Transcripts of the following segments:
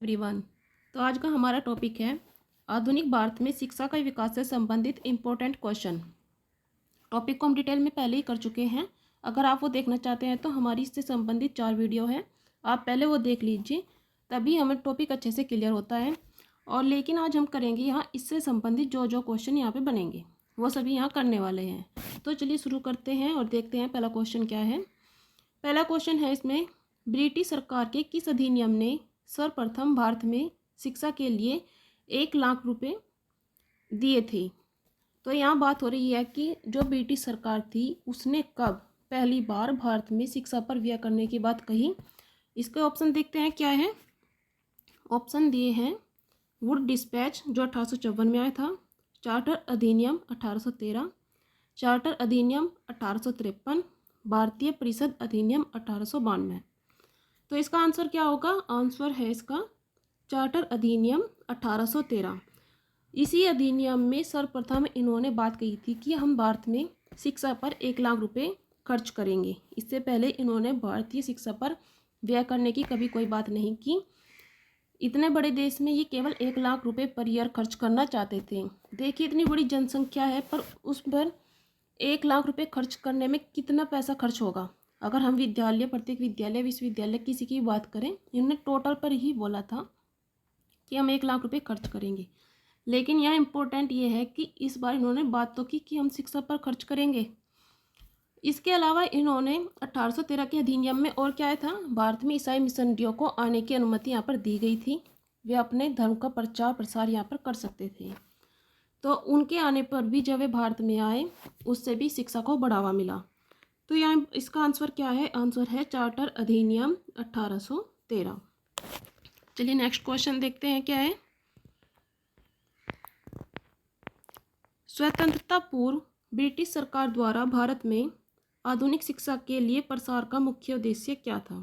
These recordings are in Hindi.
एवरीवन। तो आज का हमारा टॉपिक है आधुनिक भारत में शिक्षा का विकास से संबंधित इम्पोर्टेंट क्वेश्चन। टॉपिक को हम डिटेल में पहले ही कर चुके हैं। अगर आप वो देखना चाहते हैं तो हमारी इससे संबंधित 4 वीडियो है, आप पहले वो देख लीजिए, तभी हमें टॉपिक अच्छे से क्लियर होता है। और लेकिन आज हम करेंगे यहाँ इससे संबंधित जो जो क्वेश्चन यहाँ पे बनेंगे वो सभी यहाँ करने वाले हैं। तो चलिए शुरू करते हैं और देखते हैं पहला क्वेश्चन क्या है। पहला क्वेश्चन है इसमें, ब्रिटिश सरकार के किस अधिनियम ने सर्वप्रथम भारत में शिक्षा के लिए 1 लाख रुपए दिए थे। तो यहाँ बात हो रही है कि जो ब्रिटिश सरकार थी उसने कब पहली बार भारत में शिक्षा पर व्यय करने की बात कही। इसके ऑप्शन देखते हैं क्या है। ऑप्शन दिए हैं वुड डिस्पैच जो 1854 में आया था, चार्टर अधिनियम 1813, चार्टर अधिनियम 1853, भारतीय परिषद अधिनियम 1892। तो इसका आंसर क्या होगा। आंसर है इसका चार्टर अधिनियम 1813। इसी अधिनियम में सर्वप्रथम इन्होंने बात कही थी कि हम भारत में शिक्षा पर 1 लाख रुपए खर्च करेंगे। इससे पहले इन्होंने भारतीय शिक्षा पर व्यय करने की कभी कोई बात नहीं की। इतने बड़े देश में ये केवल 1 लाख रुपए पर ईयर खर्च करना चाहते थे। देखिए इतनी बड़ी जनसंख्या है पर उस पर 1 लाख रुपए खर्च करने में कितना पैसा खर्च होगा। अगर हम विद्यालय, प्रत्येक विद्यालय, विश्वविद्यालय किसी की बात करें, इन्होंने टोटल पर ही बोला था कि हम 1 लाख रुपए खर्च करेंगे। लेकिन यहाँ इम्पोर्टेंट ये है कि इस बार इन्होंने बात तो की कि हम शिक्षा पर खर्च करेंगे। इसके अलावा इन्होंने 1813 के अधिनियम में और क्या था, भारत में ईसाई मिशनरियों को आने की अनुमति यहाँ पर दी गई थी। वे अपने धर्म का प्रचार प्रसार यहाँ पर कर सकते थे। तो उनके आने पर भी जब वे भारत में आए उससे भी शिक्षा को बढ़ावा मिला। तो यहाँ इसका आंसर क्या है। आंसर है चार्टर अधिनियम 1813। चलिए नेक्स्ट क्वेश्चन देखते हैं क्या है। स्वतंत्रता पूर्व ब्रिटिश सरकार द्वारा भारत में आधुनिक शिक्षा के लिए प्रसार का मुख्य उद्देश्य क्या था।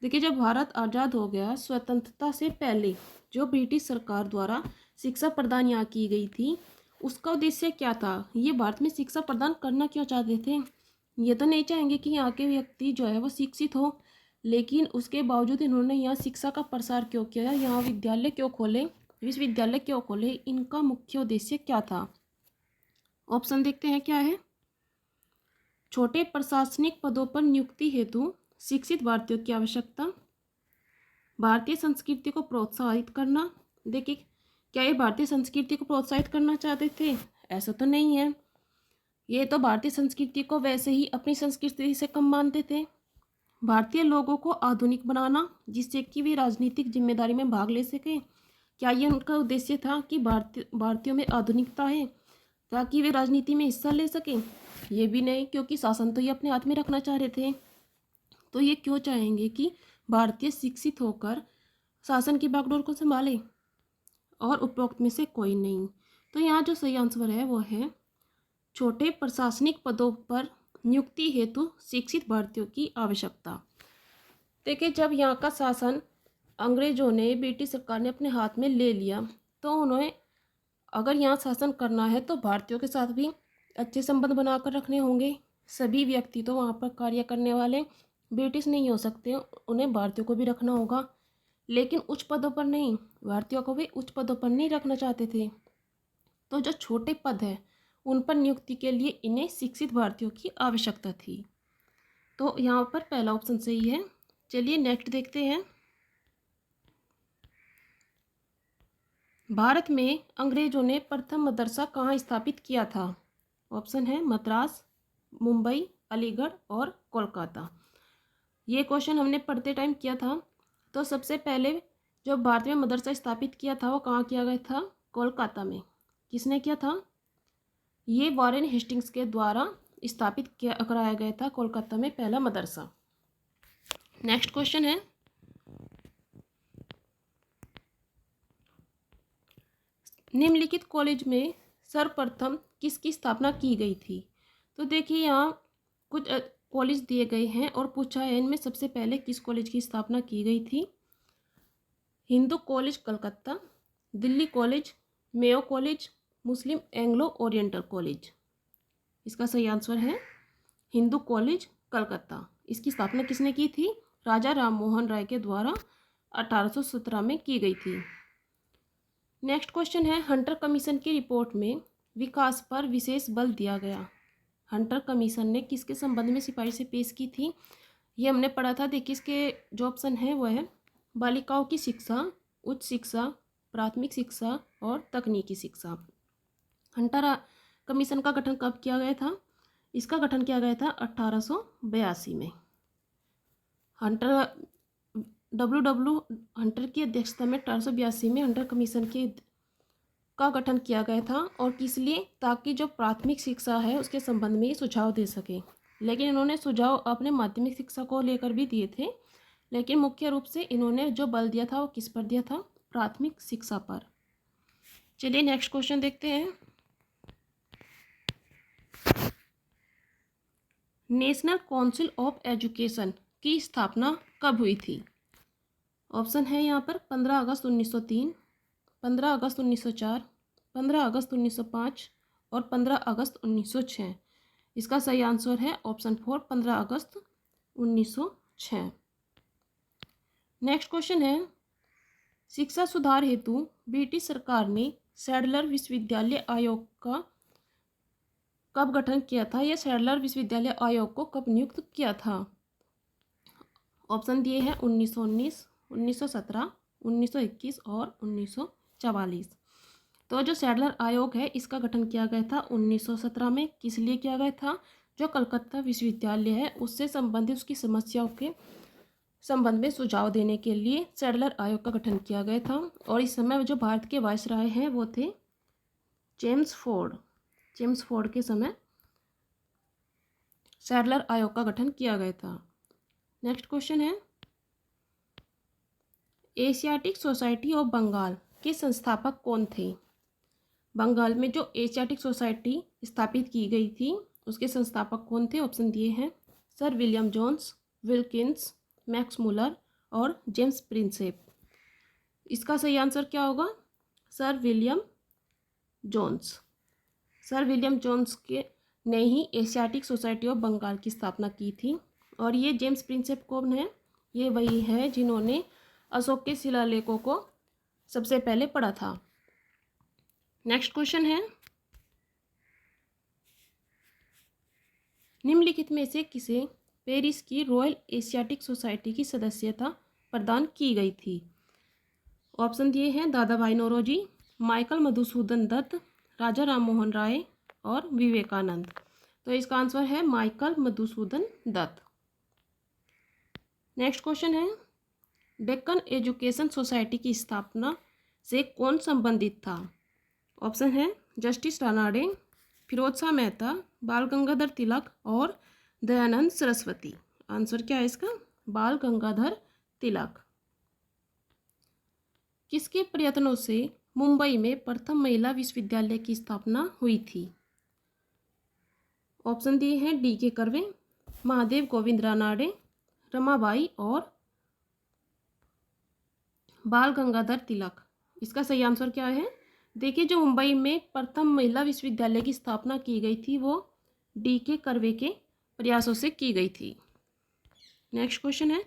देखिए जब भारत आज़ाद हो गया, स्वतंत्रता से पहले जो ब्रिटिश सरकार द्वारा शिक्षा प्रदान यहाँ की गई थी उसका उद्देश्य क्या था। ये भारत में शिक्षा प्रदान करना क्यों चाहते थे। ये तो नहीं चाहेंगे कि यहाँ के व्यक्ति जो है वो शिक्षित हो, लेकिन उसके बावजूद इन्होंने यहाँ शिक्षा का प्रसार क्यों किया, यहाँ विद्यालय क्यों खोले, विश्वविद्यालय क्यों खोले, इनका मुख्य उद्देश्य क्या था। ऑप्शन देखते हैं क्या है। छोटे प्रशासनिक पदों पर नियुक्ति हेतु शिक्षित भारतीयों की आवश्यकता, भारतीय संस्कृति को प्रोत्साहित करना। देखिए क्या ये भारतीय संस्कृति को प्रोत्साहित करना चाहते थे, ऐसा तो नहीं है। ये तो भारतीय संस्कृति को वैसे ही अपनी संस्कृति से कम मानते थे। भारतीय लोगों को आधुनिक बनाना जिससे कि वे राजनीतिक जिम्मेदारी में भाग ले सकें। क्या ये उनका उद्देश्य था कि भारतीयों में आधुनिकता है ताकि वे राजनीति में हिस्सा ले सकें। ये भी नहीं, क्योंकि शासन तो ये अपने हाथ में रखना चाह रहे थे। तो ये क्यों चाहेंगे कि भारतीय शिक्षित होकर शासन की बागडोर को संभाले, और उपरोक्त में से कोई नहीं। तो यहाँ जो सही आंसर है वो है छोटे प्रशासनिक पदों पर नियुक्ति हेतु शिक्षित भारतीयों की आवश्यकता। देखिए जब यहाँ का शासन अंग्रेजों ने, ब्रिटिश सरकार ने अपने हाथ में ले लिया, तो उन्हें अगर यहाँ शासन करना है तो भारतीयों के साथ भी अच्छे संबंध बनाकर रखने होंगे। सभी व्यक्ति तो वहाँ पर कार्य करने वाले ब्रिटिश नहीं हो सकते, उन्हें भारतीयों को भी रखना होगा, लेकिन उच्च पदों पर नहीं, भारतीयों को भी उच्च पदों पर नहीं रखना चाहते थे। तो जो छोटे पद है उन पर नियुक्ति के लिए इन्हें शिक्षित भारतीयों की आवश्यकता थी। तो यहाँ पर पहला ऑप्शन सही है। चलिए नेक्स्ट देखते हैं। भारत में अंग्रेजों ने प्रथम मदरसा कहाँ स्थापित किया था। ऑप्शन है मद्रास, मुंबई, अलीगढ़ और कोलकाता। ये क्वेश्चन हमने पढ़ते टाइम किया था। तो सबसे पहले जो भारत में मदरसा स्थापित किया था वो कहाँ किया गया था, कोलकाता में। किसने किया था, ये वॉरेन हेस्टिंग्स के द्वारा स्थापित कराया गया था कोलकाता में पहला मदरसा। नेक्स्ट क्वेश्चन है, निम्नलिखित कॉलेज में सर्वप्रथम किसकी स्थापना की गई थी। तो देखिए यहाँ कुछ कॉलेज दिए गए हैं और पूछा है इनमें सबसे पहले किस कॉलेज की स्थापना की गई थी। Hindu college Calcutta, Delhi college, Mayo college, Muslim Anglo Oriental college. इसका सही आंसर है हिंदू कॉलेज कलकत्ता। इसकी स्थापना किसने की थी, राजा राम मोहन राय के द्वारा 1817 में की गई थी। नेक्स्ट क्वेश्चन है, हंटर कमीशन की रिपोर्ट में विकास पर विशेष बल दिया गया। हंटर कमीशन ने किसके संबंध में सिफारिशें पेश की थी, ये हमने पढ़ा था। देखिए इसके जो ऑप्शन है वो है बालिकाओं की शिक्षा, उच्च शिक्षा, प्राथमिक शिक्षा और तकनीकी शिक्षा। हंटर कमीशन का गठन कब किया गया था? इसका गठन किया गया था 1882 में। हंटर हंटर की अध्यक्षता में 1882 में हंटर कमीशन का गठन किया गया था। और किस लिए? ताकि जो प्राथमिक शिक्षा है उसके संबंध में ये सुझाव दे सके। लेकिन इन्होंने सुझाव अपने माध्यमिक शिक्षा को लेकर भी दिए थे, लेकिन मुख्य रूप से इन्होंने जो बल दिया था वो किस पर दिया था? प्राथमिक शिक्षा पर। चलिए नेक्स्ट क्वेश्चन देखते हैं। नेशनल काउंसिल ऑफ एजुकेशन की स्थापना कब हुई थी? ऑप्शन है यहाँ पर 15 अगस्त 1903, 15 अगस्त 1904, 15 अगस्त 1905 और 15 अगस्त 1906। इसका सही आंसर है ऑप्शन 4, 15 अगस्त 1906। नेक्स्ट क्वेश्चन है, शिक्षा सुधार हेतु ब्रिटिश सरकार ने सैडलर विश्वविद्यालय आयोग का कब गठन किया था? यह सैडलर विश्वविद्यालय आयोग को कब नियुक्त किया था? ऑप्शन दिए हैं 1919, 1917, 1921 और 1944। तो जो सैडलर आयोग है इसका गठन किया गया था 1917 में। किस लिए किया गया था? जो कलकत्ता विश्वविद्यालय है उससे संबंधित उसकी समस्याओं के संबंध में सुझाव देने के लिए सैडलर आयोग का गठन किया गया था। और इस समय जो भारत के वायसराय हैं वो थे जेम्स फोर्ड। जेम्स फोर्ड के समय सैडलर आयोग का गठन किया गया था। नेक्स्ट क्वेश्चन है, एशियाटिक सोसाइटी ऑफ बंगाल के संस्थापक कौन थे? बंगाल में जो एशियाटिक सोसाइटी स्थापित की गई थी उसके संस्थापक कौन थे? ऑप्शन दिए हैं sir William Jones, Wilkins, Max Muller और जेम्स प्रिंसेप। इसका सही आंसर क्या होगा? Sir William Jones. Sir William Jones के ने ही एशियाटिक सोसाइटी ऑफ बंगाल की स्थापना की थी। और ये जेम्स प्रिंसेप कौन है? ये वही है जिन्होंने अशोक के शिलालेखों को सबसे पहले पढ़ा था। नेक्स्ट क्वेश्चन है, निम्नलिखित में से किसे पेरिस की रॉयल एशियाटिक सोसाइटी की सदस्यता प्रदान की गई थी? ऑप्शन दिए हैं दादा भाई नौरोजी, माइकल मधुसूदन दत्त, राजा राममोहन राय और विवेकानंद। तो इसका आंसर है Michael Madhusudan Dutt. Next question है, डेक्कन एजुकेशन सोसाइटी की स्थापना से कौन संबंधित था? ऑप्शन है जस्टिस रानाडे, फिरोज शाह मेहता, बाल गंगाधर तिलक और दयानंद सरस्वती। आंसर क्या है इसका? बाल गंगाधर तिलक। किसके प्रयत्नों से मुंबई में प्रथम महिला विश्वविद्यालय की स्थापना हुई थी? ऑप्शन दिए हैं डी के कर्वे, महादेव गोविंद रानाडे, रमाबाई और बाल गंगाधर तिलक। इसका सही आंसर क्या है? देखिए जो मुंबई में प्रथम महिला विश्वविद्यालय की स्थापना की गई थी वो डी के कर्वे के प्रयासों से की गई थी। नेक्स्ट क्वेश्चन है,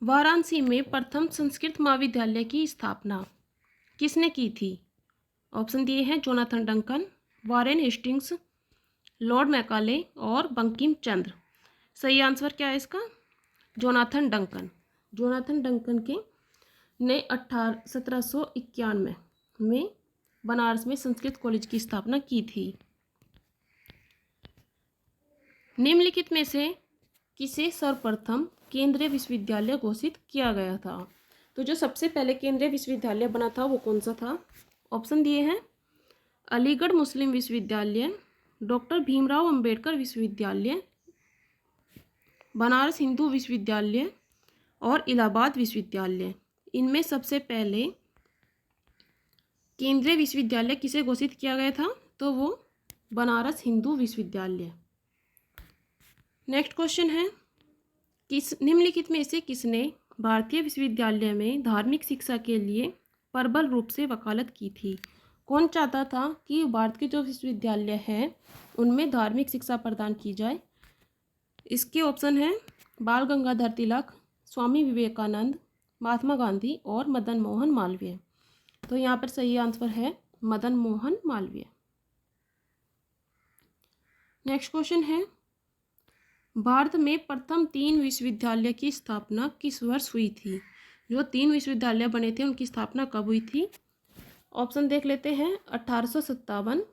वाराणसी में प्रथम संस्कृत महाविद्यालय की स्थापना किसने की थी? ऑप्शन दिए हैं Jonathan Duncan, Warren Hastings, Lord Macaulay और बंकिम चंद्र। सही आंसर क्या है इसका? Jonathan Duncan. जोनाथन डंकन के ने 1791 में बनारस में संस्कृत कॉलेज की स्थापना की थी। निम्नलिखित में से किसे सर्वप्रथम केंद्रीय विश्वविद्यालय घोषित किया गया था? तो जो सबसे पहले केंद्रीय विश्वविद्यालय बना था वो कौन सा था? ऑप्शन दिए हैं अलीगढ़ मुस्लिम विश्वविद्यालय, डॉक्टर भीमराव अंबेडकर विश्वविद्यालय, बनारस हिंदू विश्वविद्यालय और इलाहाबाद विश्वविद्यालय। इनमें सबसे पहले केंद्रीय विश्वविद्यालय किसे घोषित किया गया था? तो वो बनारस हिंदू विश्वविद्यालय। नेक्स्ट क्वेश्चन है, निम्नलिखित में से किसने भारतीय विश्वविद्यालय में धार्मिक शिक्षा के लिए प्रबल रूप से वकालत की थी? कौन चाहता था कि भारत के जो विश्वविद्यालय हैं उनमें धार्मिक शिक्षा प्रदान की जाए? इसके ऑप्शन हैं बाल गंगाधर तिलक, स्वामी विवेकानंद, महात्मा गांधी और मदन मोहन मालवीय। तो यहाँ पर सही आंसर है मदन मोहन मालवीय। नेक्स्ट क्वेश्चन है, भारत में प्रथम 3 विश्वविद्यालय की स्थापना किस वर्ष हुई थी? जो 3 विश्वविद्यालय बने थे उनकी स्थापना कब हुई थी? ऑप्शन देख लेते हैं। 1857,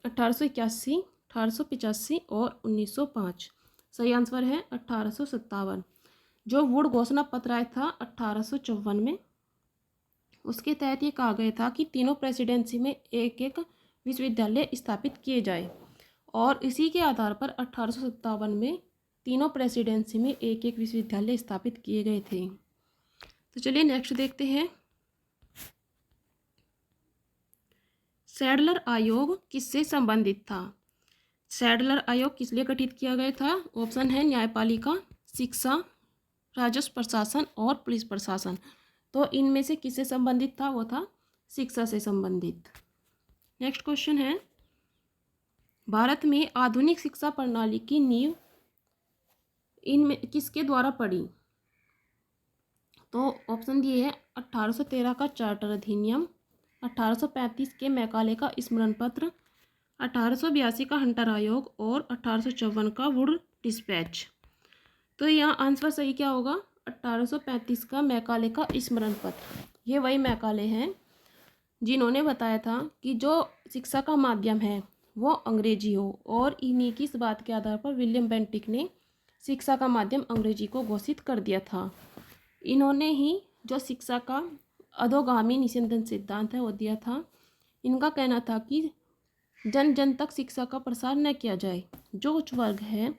1881, 1885 और 1905। सही आंसर है 1857। जो वुड घोषणा पत्र आया था 1854 में, उसके तहत ये कहा गया था कि तीनों प्रेसिडेंसी में एक एक विश्वविद्यालय स्थापित किए जाए, और इसी के आधार पर 1857 में तीनों प्रेसिडेंसी में एक एक विश्वविद्यालय स्थापित किए गए थे। तो चलिए नेक्स्ट देखते हैं। सैडलर आयोग किससे संबंधित था? सैडलर आयोग किस लिए गठित किया गया था? ऑप्शन है न्यायपालिका, शिक्षा, राजस्व प्रशासन और पुलिस प्रशासन। तो इनमें से किससे संबंधित था? वो था शिक्षा से संबंधित। नेक्स्ट क्वेश्चन है, भारत में आधुनिक शिक्षा प्रणाली की नींव इनमें किसके द्वारा पड़ी? तो ऑप्शन दिए है 1813 का चार्टर अधिनियम, 1835 के मैकाले का स्मरण पत्र, 1882 का हंटर आयोग और 1854 का वुड डिस्पैच। तो यहाँ आंसर सही क्या होगा? 1835 का मैकाले का स्मरण पत्र। ये वही मैकाले हैं जिन्होंने बताया था कि जो शिक्षा का माध्यम है वो अंग्रेजी हो, और इन्हीं की इस बात के आधार पर विलियम बेंटिक ने शिक्षा का माध्यम अंग्रेजी को घोषित कर दिया था। इन्होंने ही जो शिक्षा का अधोगामी निस्यंदन सिद्धांत है वो दिया था। इनका कहना था कि जन जन तक शिक्षा का प्रसार न किया जाए, जो उच्च वर्ग है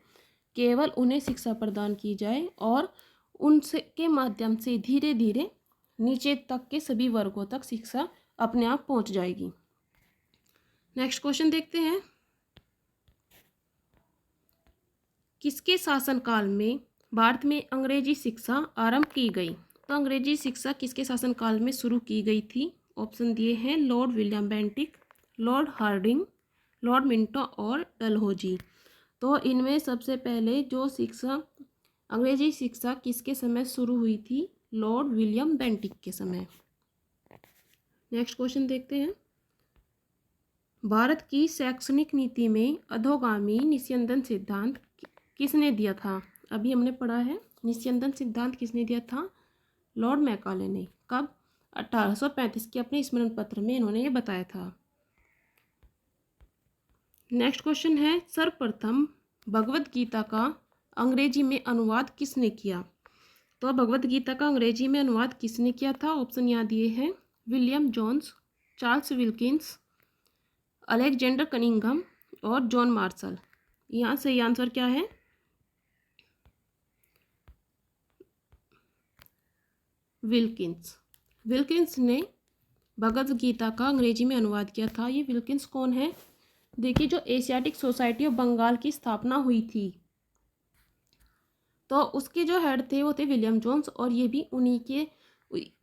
केवल उन्हें शिक्षा प्रदान की जाए, और उनसे के माध्यम से धीरे धीरे नीचे तक के सभी वर्गों तक शिक्षा अपने आप पहुंच जाएगी। नेक्स्ट क्वेश्चन देखते हैं, किसके शासनकाल में भारत में अंग्रेजी शिक्षा आरंभ की गई? तो अंग्रेजी शिक्षा किसके शासनकाल में शुरू की गई थी? ऑप्शन दिए हैं lord William Bentinck, lord Hardinge, lord Minto और डलहौजी। तो इनमें सबसे पहले जो शिक्षा अंग्रेजी शिक्षा किसके समय शुरू हुई थी? लॉर्ड विलियम बेंटिक के समय। नेक्स्ट क्वेश्चन देखते हैं, भारत की शैक्षणिक नीति में अधोगामी निस्यंदन सिद्धांत किसने दिया था? अभी हमने पढ़ा है निस्यंदन सिद्धांत किसने दिया था? लॉर्ड मैकाले ने। कब? 1835 के अपने स्मरण पत्र में इन्होंने ये बताया था। नेक्स्ट क्वेश्चन है, सर्वप्रथम भगवत गीता का अंग्रेजी में अनुवाद किसने किया? तो भगवत गीता का अंग्रेजी में अनुवाद किसने किया था? ऑप्शन यहाँ दिए हैं William Jones, Charles Wilkins, Alexander Cunningham और जॉन मार्शल। यहाँ सही आंसर क्या है? विल्किंस। विल्किंस ने भगवत गीता का अंग्रेजी में अनुवाद किया था। ये विल्किंस कौन है? देखिए, जो एशियाटिक सोसाइटी ऑफ बंगाल की स्थापना हुई थी तो उसके जो हेड थे वो थे विलियम जोन्स, और ये भी उन्हीं के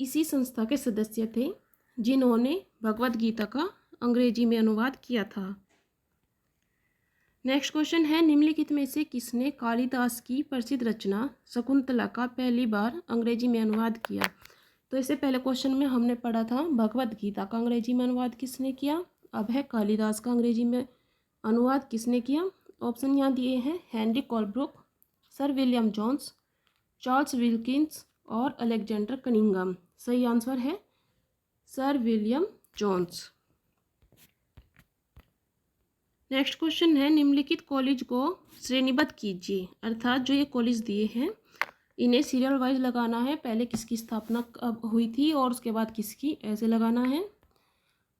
इसी संस्था के सदस्य थे जिन्होंने भगवत गीता का अंग्रेजी में अनुवाद किया था। नेक्स्ट क्वेश्चन है, निम्नलिखित में से किसने कालिदास की प्रसिद्ध रचना शकुंतला का पहली बार अंग्रेजी में अनुवाद किया? तो इससे पहले क्वेश्चन में हमने पढ़ा था भगवत गीता का अंग्रेजी में अनुवाद किसने किया, अब है कालिदास का अंग्रेजी में अनुवाद किसने किया। ऑप्शन यहाँ दिए हैं Henry Colebrooke, sir William Jones, Charles Wilkins और अलेक्जेंडर कनिंघम। सही आंसर है sir William Jones. Next question है, निम्नलिखित कॉलेज को श्रेणीबद्ध कीजिए, अर्थात जो ये कॉलेज दिए हैं इन्हें सीरियल वाइज लगाना है, पहले किसकी स्थापना कब हुई थी और उसके बाद किसकी, ऐसे लगाना है।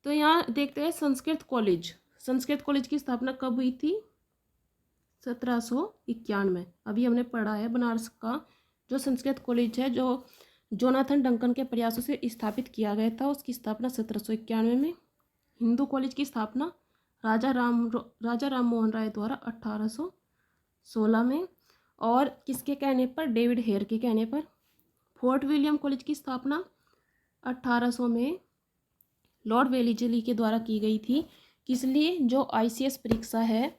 तो यहाँ देखते हैं संस्कृत कॉलेज। संस्कृत कॉलेज की स्थापना कब हुई थी? 1791। अभी हमने पढ़ा है बनारस का जो संस्कृत कॉलेज है जो जोनाथन डंकन के प्रयासों से स्थापित किया गया था, उसकी स्थापना 1791 में। हिंदू कॉलेज की स्थापना राजा राम मोहन राय द्वारा 1816 में, और किसके कहने पर? डेविड हेयर के कहने पर। फोर्ट विलियम कॉलेज की स्थापना 1800 में लॉर्ड वेलिजली के द्वारा की गई थी। किस लिए? जो ICS परीक्षा है,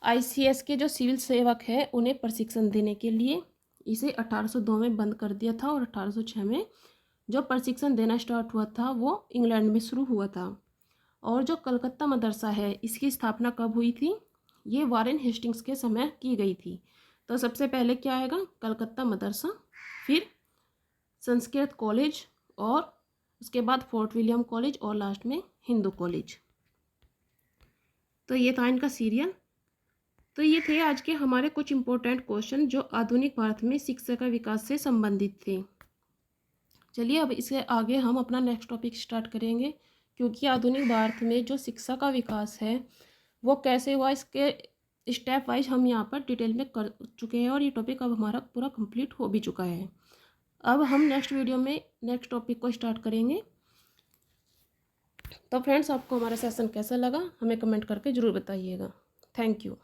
ICS के जो सिविल सेवक है उन्हें प्रशिक्षण देने के लिए। इसे 1802 में बंद कर दिया था और 1806 में जो प्रशिक्षण देना स्टार्ट हुआ था वो इंग्लैंड में शुरू हुआ था। और जो कलकत्ता मदरसा है इसकी स्थापना कब हुई थी? ये वारेन हेस्टिंग्स के समय की गई थी। तो सबसे पहले क्या आएगा? कलकत्ता मदरसा, फिर संस्कृत कॉलेज, और उसके बाद फोर्ट विलियम कॉलेज, और लास्ट में हिंदू कॉलेज। तो ये था इनका सीरियल। तो ये थे आज के हमारे कुछ इम्पोर्टेंट क्वेश्चन जो आधुनिक भारत में शिक्षा का विकास से संबंधित थे। चलिए अब इसके आगे हम अपना नेक्स्ट टॉपिक स्टार्ट करेंगे, क्योंकि आधुनिक भारत में जो शिक्षा का विकास है वो कैसे हुआ इसके स्टेप वाइज हम यहाँ पर डिटेल में कर चुके हैं, और ये टॉपिक अब हमारा पूरा कंप्लीट हो भी चुका है। अब हम नेक्स्ट वीडियो में नेक्स्ट टॉपिक को स्टार्ट करेंगे। तो फ्रेंड्स, आपको हमारा सेशन कैसा लगा हमें कमेंट करके ज़रूर बताइएगा। Thank you.